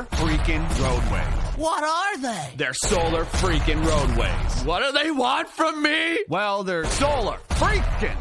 solar freaking roadways. What are they? They're solar freaking roadways. What do they want from me? Well, they're solar freaking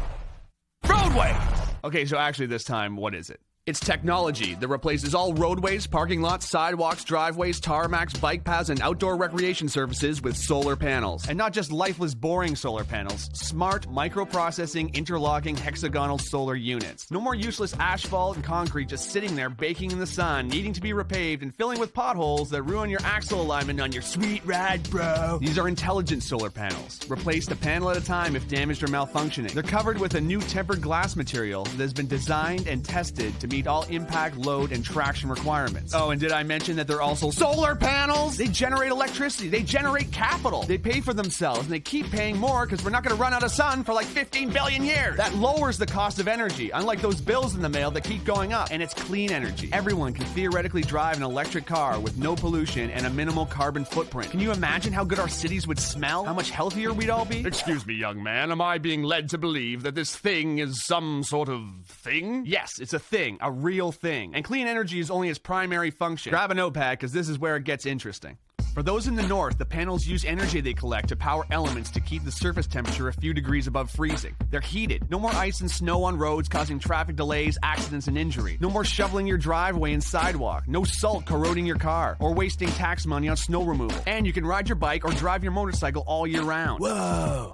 roadways. Okay, so actually this time, what is it? It's technology that replaces all roadways, parking lots, sidewalks, driveways, tarmacs, bike paths, and outdoor recreation surfaces with solar panels. And not just lifeless, boring solar panels. Smart, microprocessing, interlocking, hexagonal solar units. No more useless asphalt and concrete just sitting there baking in the sun, needing to be repaved and filling with potholes that ruin your axle alignment on your sweet ride, bro. These are intelligent solar panels. Replace a panel at a time if damaged or malfunctioning. They're covered with a new tempered glass material that has been designed and tested to meet all impact, load, and traction requirements. Oh, and did I mention that they're also solar panels? They generate electricity. They generate capital. They pay for themselves, and they keep paying more because we're not going to run out of sun for like 15 billion years. That lowers the cost of energy, unlike those bills in the mail that keep going up. And it's clean energy. Everyone can theoretically drive an electric car with no pollution and a minimal carbon footprint. Can you imagine how good our cities would smell? How much healthier we'd all be? Excuse me, young man. Am I being led to believe that this thing is some sort of thing? Yes, it's a thing. A real thing. And clean energy is only its primary function. Grab a notepad because this is where it gets interesting. For those in the north, the panels use energy they collect to power elements to keep the surface temperature a few degrees above freezing. They're heated. No more ice and snow on roads causing traffic delays, accidents, and injury. No more shoveling your driveway and sidewalk. No salt corroding your car or wasting tax money on snow removal. And you can ride your bike or drive your motorcycle all year round. Whoa!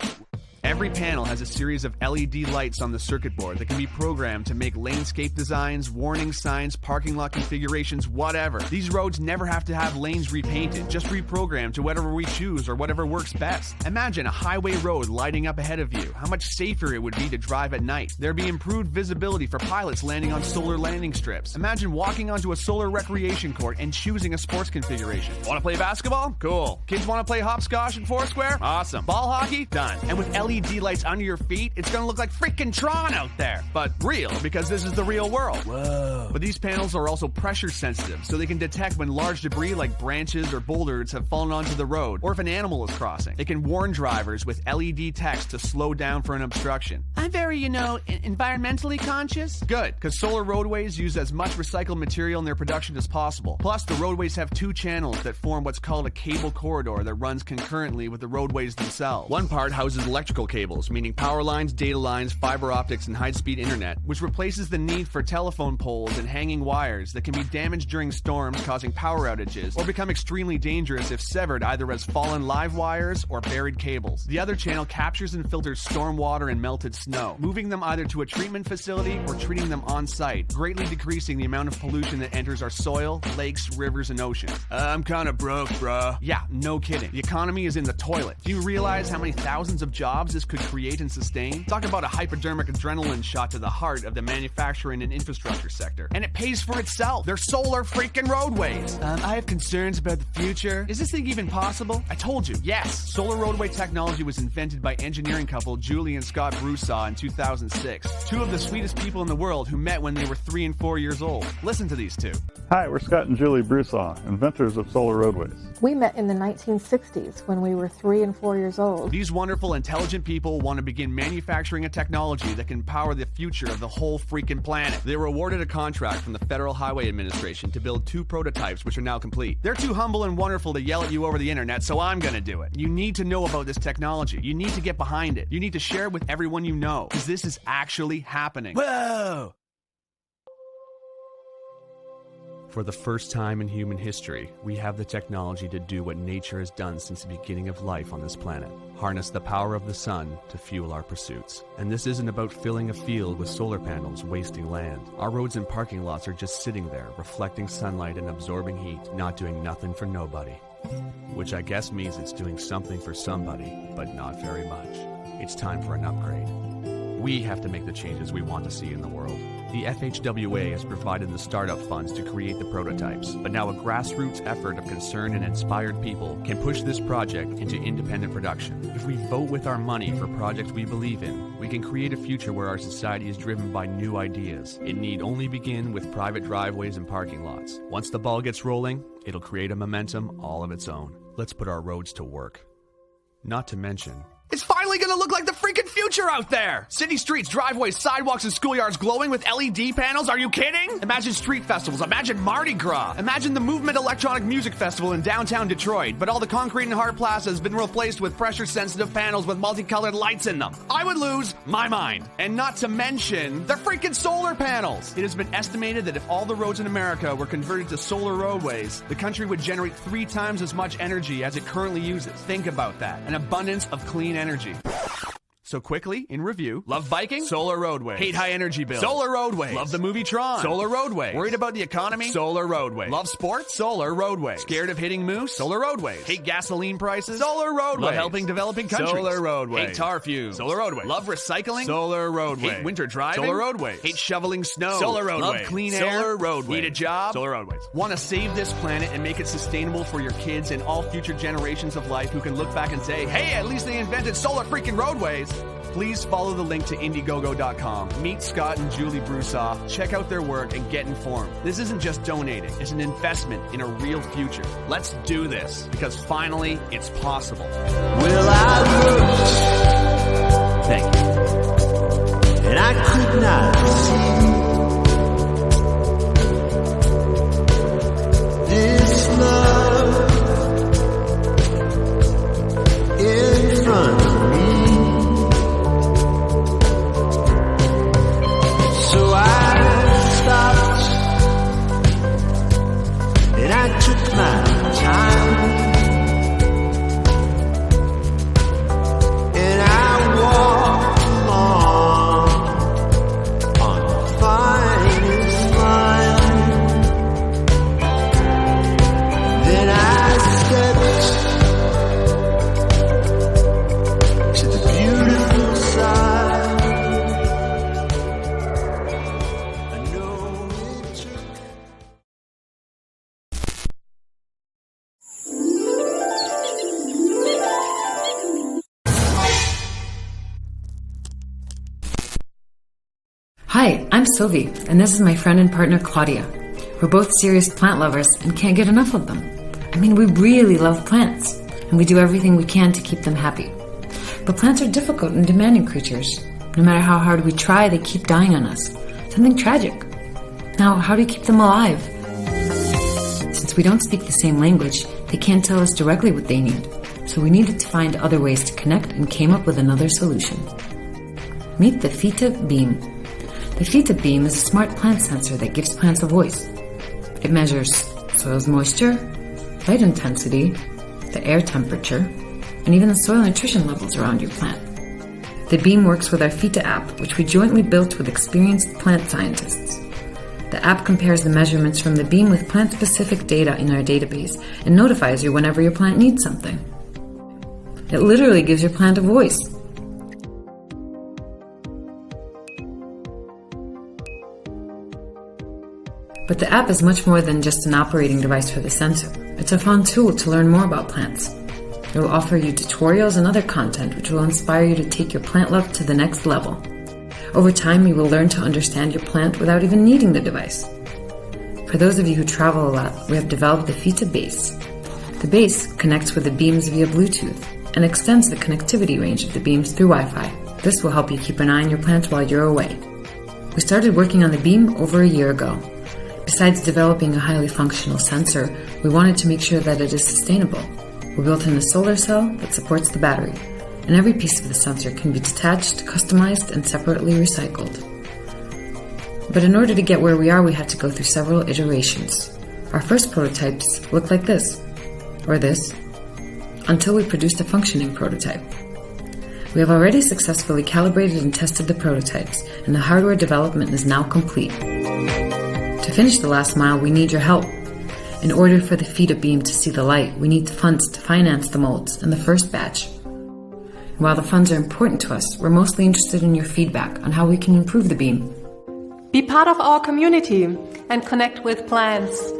Every panel has a series of LED lights on the circuit board that can be programmed to make landscape designs, warning signs, parking lot configurations, whatever. These roads never have to have lanes repainted, just reprogrammed to whatever we choose or whatever works best. Imagine a highway road lighting up ahead of you. How much safer it would be to drive at night. There'd be improved visibility for pilots landing on solar landing strips. Imagine walking onto a solar recreation court and choosing a sports configuration. Want to play basketball? Cool. Kids want to play hopscotch and Foursquare? Awesome. Ball hockey? Done. And with LED lights under your feet, it's gonna look like freaking Tron out there. But real, because this is the real world. Whoa. But these panels are also pressure sensitive, so they can detect when large debris like branches or boulders have fallen onto the road, or if an animal is crossing. They can warn drivers with LED text to slow down for an obstruction. I'm very, environmentally conscious. Good, because solar roadways use as much recycled material in their production as possible. Plus, the roadways have two channels that form what's called a cable corridor that runs concurrently with the roadways themselves. One part houses electrical cables, meaning power lines, data lines, fiber optics, and high-speed internet, which replaces the need for telephone poles and hanging wires that can be damaged during storms, causing power outages, or become extremely dangerous if severed either as fallen live wires or buried cables. The other channel captures and filters storm water and melted snow, moving them either to a treatment facility or treating them on-site, greatly decreasing the amount of pollution that enters our soil, lakes, rivers, and oceans. I'm kinda broke, bruh. Yeah, no kidding. The economy is in the toilet. Do you realize how many thousands of jobs this could create and sustain? Talk about a hypodermic adrenaline shot to the heart of the manufacturing and infrastructure sector. And it pays for itself. They're solar freaking roadways. I have concerns about the future. Is this thing even possible? I told you, yes. Solar roadway technology was invented by engineering couple Julie and Scott Broussard in 2006. Two of the sweetest people in the world who met when they were 3 and 4 years old. Listen to these two. Hi, we're Scott and Julie Broussard, inventors of solar roadways. We met in the 1960s when we were 3 and 4 years old. These wonderful, intelligent people want to begin manufacturing a technology that can power the future of the whole freaking planet. They were awarded a contract from the Federal Highway Administration to build 2 prototypes, which are now complete. They're too humble and wonderful to yell at you over the internet, so I'm gonna do it. You need to know about this technology. You need to get behind it. You need to share it with everyone you know, because this is actually happening. Whoa! For the first time in human history, we have the technology to do what nature has done since the beginning of life on this planet. Harness the power of the sun to fuel our pursuits. And this isn't about filling a field with solar panels wasting land. Our roads and parking lots are just sitting there, reflecting sunlight and absorbing heat, not doing nothing for nobody. Which I guess means it's doing something for somebody, but not very much. It's time for an upgrade. We have to make the changes we want to see in the world. The FHWA has provided the startup funds to create the prototypes, but now a grassroots effort of concerned and inspired people can push this project into independent production. If we vote with our money for projects we believe in, we can create a future where our society is driven by new ideas. It need only begin with private driveways and parking lots. Once the ball gets rolling, it'll create a momentum all of its own. Let's put our roads to work. Not to mention, it's finally finally gonna look like the freaking future out there. City streets, driveways, sidewalks, and schoolyards glowing with LED panels. Are you kidding? Imagine street festivals. Imagine Mardi Gras. Imagine the Movement Electronic Music Festival in downtown Detroit, but all the concrete and hard plaza has been replaced with pressure-sensitive panels with multicolored lights in them. I would lose my mind. And not to mention the freaking solar panels. It has been estimated that if all the roads in America were converted to solar roadways, the country would generate 3 times as much energy as it currently uses. Think about that. An abundance of clean energy. So quickly, in review, love biking? Solar roadways. Hate high energy bills? Solar roadways. Love the movie Tron? Solar roadways. Worried about the economy? Solar roadways. Love sports? Solar roadways. Scared of hitting moose? Solar roadways. Hate gasoline prices? Solar roadways. Love helping developing countries? Solar roadways. Hate tar fumes? Solar roadways. Love recycling? Solar roadways. Hate winter driving? Solar roadways. Hate shoveling snow? Solar roadways. Love clean air? Solar roadways. Need a job? Solar roadways. Want to save this planet and make it sustainable for your kids and all future generations of life who can look back and say, hey, at least they invented solar freaking roadways? Please follow the link to Indiegogo.com. Meet Scott and Julie Broussard, check out their work, and get informed. This isn't just donating, it's an investment in a real future. Let's do this, because finally, it's possible. Well, I looked, Thank you. and I could not see this love in front of me. So I stopped and I took my time and I walked along on the finest line. Then I stepped to the beautiful side. Hi, I'm Sylvie, and this is my friend and partner Claudia. We're both serious plant lovers and can't get enough of them. I mean, we really love plants, and we do everything we can to keep them happy. But plants are difficult and demanding creatures. No matter how hard we try, they keep dying on us. Something tragic. Now, how do you keep them alive? Since we don't speak the same language, they can't tell us directly what they need. So we needed to find other ways to connect and came up with another solution. Meet the Phyta Beam. The Phyta Beam is a smart plant sensor that gives plants a voice. It measures soil's moisture, light intensity, the air temperature, and even the soil nutrition levels around your plant. The beam works with our Phyta app, which we jointly built with experienced plant scientists. The app compares the measurements from the beam with plant-specific data in our database and notifies you whenever your plant needs something. It literally gives your plant a voice. But the app is much more than just an operating device for the sensor. It's a fun tool to learn more about plants. It will offer you tutorials and other content which will inspire you to take your plant love to the next level. Over time, you will learn to understand your plant without even needing the device. For those of you who travel a lot, we have developed the Phyta Base. The base connects with the beams via Bluetooth and extends the connectivity range of the beams through Wi-Fi. This will help you keep an eye on your plants while you're away. We started working on the beam over a year ago. Besides developing a highly functional sensor, we wanted to make sure that it is sustainable. We built in a solar cell that supports the battery, and every piece of the sensor can be detached, customized, and separately recycled. But in order to get where we are, we had to go through several iterations. Our first prototypes looked like this, or this, until we produced a functioning prototype. We have already successfully calibrated and tested the prototypes, and the hardware development is now complete. To finish the last mile, we need your help. In order for the Phyta Beam to see the light, we need funds to finance the molds and the first batch. And while the funds are important to us, we're mostly interested in your feedback on how we can improve the beam. Be part of our community and connect with plants.